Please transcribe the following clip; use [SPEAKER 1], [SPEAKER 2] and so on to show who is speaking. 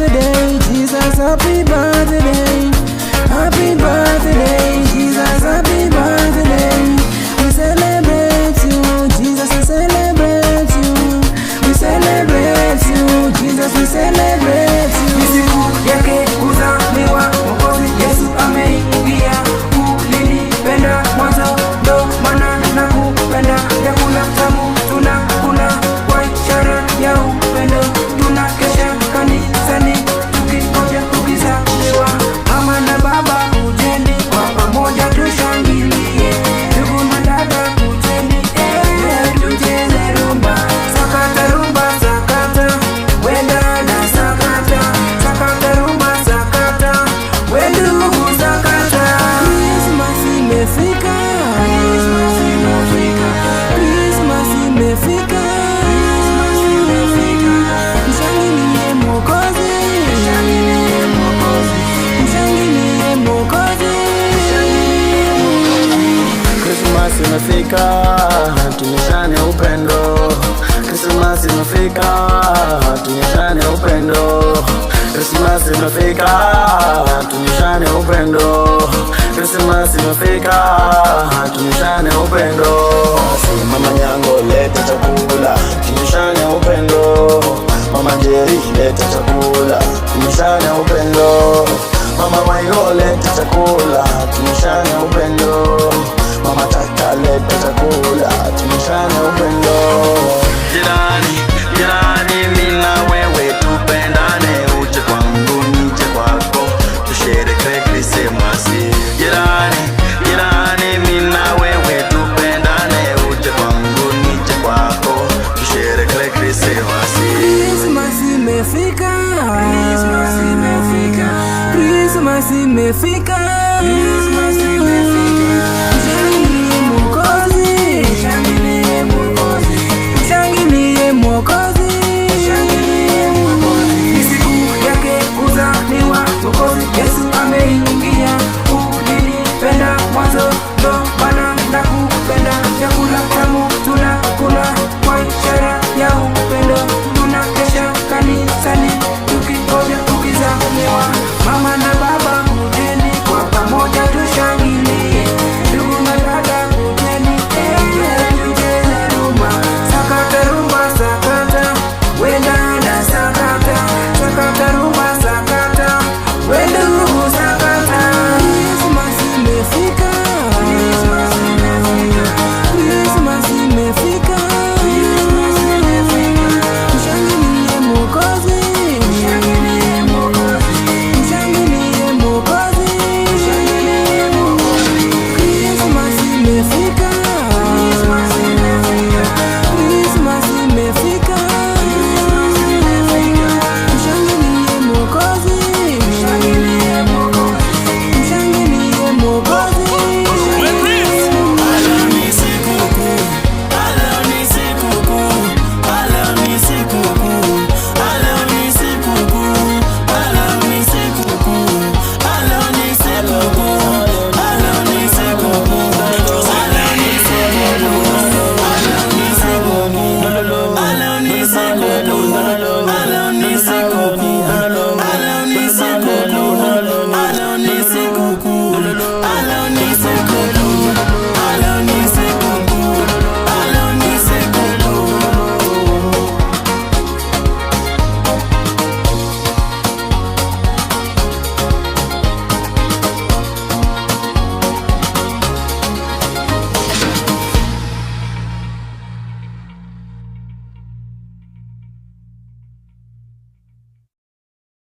[SPEAKER 1] birthday, Jesus, happy birthday. Happy birthday, Jesus, happy birthday. We celebrate you, Jesus, we celebrate you. We celebrate you, Jesus, we celebrate you. Ni siku yake kuzaliwa, Mwokozi Yesu ameingia. Ulinipenda mwanzo, ndo maana nakupenda. Vyakula tamu tunakula kwa ishara ya upendo. Tunakesha kanisani tukingoja ukizaliwa. Mama na baba kujeni, kwa pamoja tushangilie. Ndugu na dada kujeni, tucheze rumba. Sakata rumba sakata, wenda na sakata. Sakata rumba sakata, wendugu sakata. Christmas imefika, Christmas imefika, Christmas imefika, Christmas imefika. Mshangilie Mwokozi, mshangilie Mwokozi, mshangilie Mwokozi, mshangilie Mwokozi.
[SPEAKER 2] Christmas imefika, tunyeshane upendo. Christmas imefika, tunyeshane upendo. Christmas imefika, tunyeshane upendo. Christmas imefika, tunyeshane upendo. Si Mama Nyango leta chakula, tunyeshane upendo. Mama Jerry leta chakula, tunyeshane upendo. Mama Mayo leta chakula, tunyeshane upendo. Mama Tata leta chakula, tunyeshane upendo. Jirani, jirani, mimi na wewe tupendane. Uje kwangu nije kwako, tusherehekee Krismasi. Jirani, jirani, mimi na wewe tupendane. Uje kwangu nije kwako, tusherehekee Krismasi.
[SPEAKER 1] Christmas imefika, Christmas imefika, Christmas imefika.